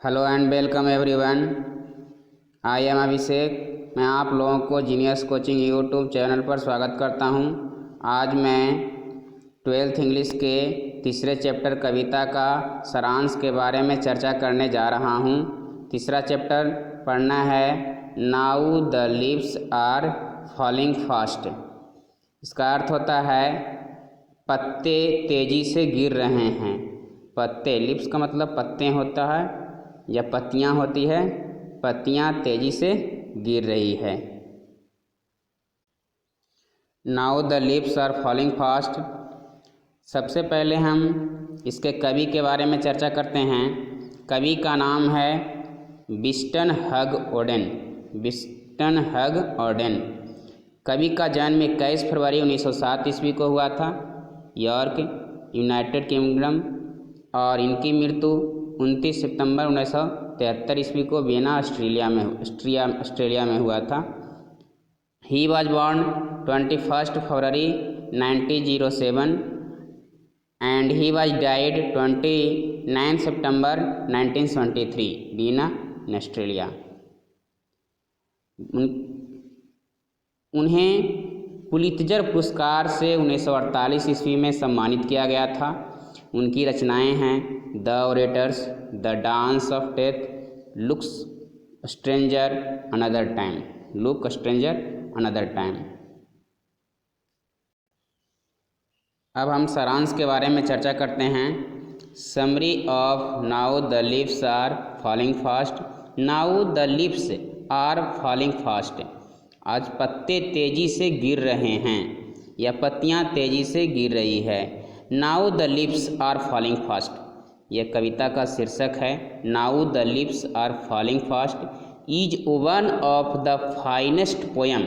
Hello and welcome everyone. I am Abhishek. मैं आप लोगों को जीनियस कोचिंग यूट्यूब चैनल पर स्वागत करता हूं। आज मैं 12th इंग्लिश के तीसरे चैप्टर कविता का सारांश के बारे में चर्चा करने जा रहा हूं। तीसरा चैप्टर पढ़ना है now the leaves are falling fast. इसका अर्थ होता है पत्ते तेज़ी से गिर रहे हैं। पत्ते, लिप्स का मतलब पत्ते होता है या पत्तियां होती है, पत्तियां तेजी से गिर रही है। Now the leaves are falling fast. सबसे पहले हम इसके कवि के बारे में चर्चा करते हैं। कवि का नाम है विस्टन हग ऑडेन। विस्टन हग ऑडेन। कवि का जन्म 21 फरवरी 1907 ईस्वी को हुआ था, यॉर्क, यूनाइटेड किंगडम, और इनकी मृत्यु 29 सितंबर 1973 ईस्वी को वियना, ऑस्ट्रेलिया में हुआ था। He was born 21 February 1907 and he was died 29 September 1973 Vienna, Australia. उन्हें पुलित्जर पुरस्कार से 1948 ईस्वी में सम्मानित किया गया था। उनकी रचनाएं हैं the orators, the dance of death, look stranger another time, look stranger another time. अब हम सारांश के बारे में चर्चा करते हैं। Summary of now the leaves are falling fast. Now the leaves are falling fast. आज पत्ते तेजी से गिर रहे हैं या पत्तियां तेजी से गिर रही है। Now the leaves are falling fast, यह कविता का शीर्षक है। Now the leaves are falling fast is one of the finest poem.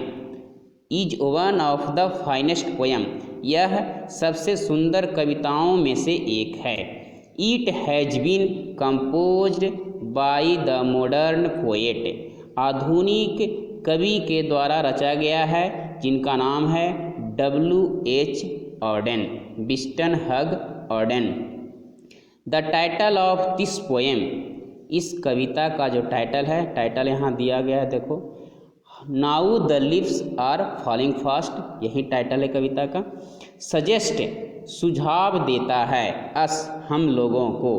Is one of the finest poem, यह सबसे सुंदर कविताओं में से एक है। It has been composed by the modern poet. आधुनिक कवि के द्वारा रचा गया है, जिनका नाम है W.H. Odean, Winston hug Odean. The title of this poem, इस कविता का जो टाइटल है, टाइटल यहाँ दिया गया है, देखो, now the leaves are falling fast, यही टाइटल है कविता का। सजेस्ट, सुझाव देता है, अस, हम लोगों को,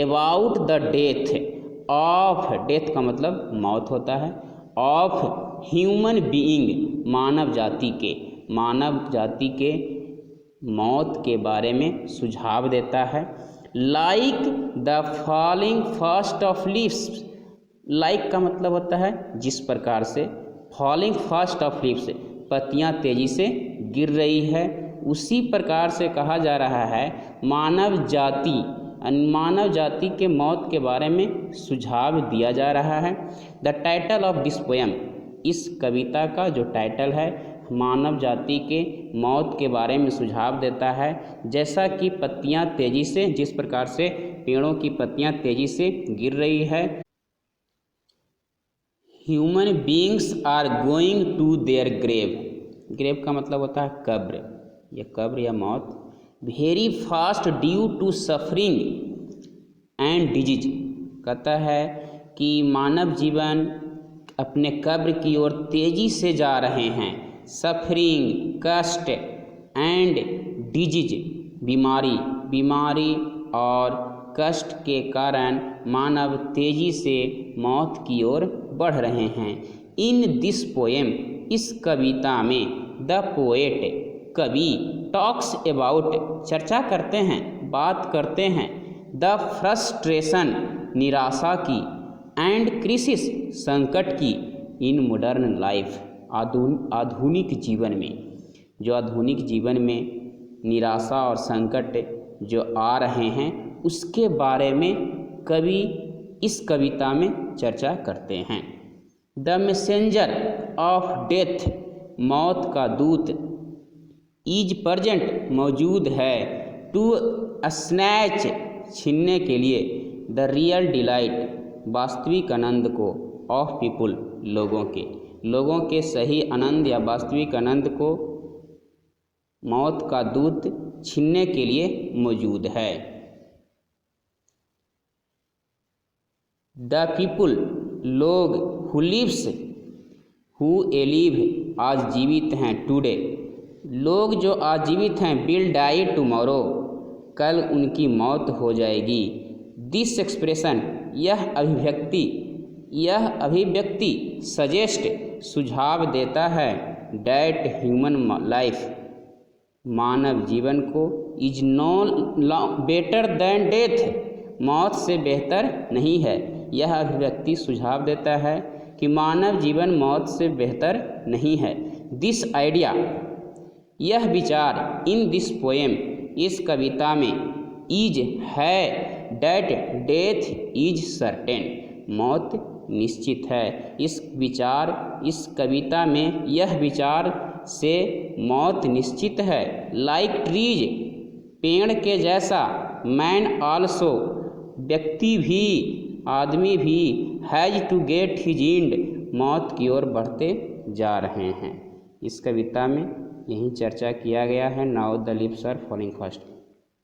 about the death of, death का मतलब मौत होता है, ऑफ ह्यूमन बीइंग, मानव जाति के, मानव जाति के मौत के बारे में सुझाव देता है। Like the falling fast of leaves, like का मतलब होता है जिस प्रकार से, फॉलिंग फास्ट ऑफ लीव्स, पत्तियां तेजी से गिर रही है, उसी प्रकार से कहा जा रहा है मानव जाति के मौत के बारे में सुझाव दिया जा रहा है। The title of this poem, इस कविता का जो टाइटल है मानव जाति के मौत के बारे में सुझाव देता है। जैसा कि पत्तियां तेजी से, जिस प्रकार से पेड़ों की पत्तियां तेजी से गिर रही है। Human beings are going to their grave, grave का मतलब होता है कब्र, या कब्र या मौत। Very fast due to suffering and disease, कहता है कि मानव जीवन अपने कब्र की ओर तेजी से जा रहे हैं। सफरिंग, कष्ट, एंड डिजीज, बीमारी और कष्ट के कारण मानव तेजी से मौत की ओर बढ़ रहे हैं। इन दिस पोएम, इस कविता में, द पोएट, कवि, टॉक्स अबाउट, चर्चा करते हैं, बात करते हैं, द फ्रस्ट्रेशन, निराशा की, एंड क्रिसिस, संकट की, इन मॉडर्न लाइफ, आधुनिक जीवन में, जो आधुनिक जीवन में निराशा और संकट जो आ रहे हैं, उसके बारे में कवि इस कविता में चर्चा करते हैं। द मैसेंजर ऑफ डेथ, मौत का दूत, इज प्रेजेंट, मौजूद है, टू स्नैच, छीनने के लिए, द रियल डिलाइट, वास्तविक आनंद को, ऑफ पीपुल, लोगों के सही आनंद या वास्तविक आनंद को मौत का दूत छीनने के लिए मौजूद है। द पीपुल लोग, हु लिव्स हु एलिव आज जीवित हैं, टुडे लोग जो आज जीवित हैं, विल डाई टुमारो कल उनकी मौत हो जाएगी। दिस एक्सप्रेशन यह अभिव्यक्ति सजेस्ट सुझाव देता है डैट ह्यूमन लाइफ मानव जीवन को is no better than death मौत से बेहतर नहीं है। यह अभिव्यक्ति सुझाव देता है कि मानव जीवन मौत से बेहतर नहीं है। दिस आइडिया यह विचार इन दिस पोएम इस कविता में इज है डैट डेथ इज सर्टेन मौत निश्चित है। इस कविता में यह विचार से मौत निश्चित है। लाइक ट्रीज पेड़ के जैसा, मैन आल्सो व्यक्ति भी, आदमी भी, has to get his end मौत की ओर बढ़ते जा रहे हैं। इस कविता में यही चर्चा किया गया है। Now the leaves are falling fast.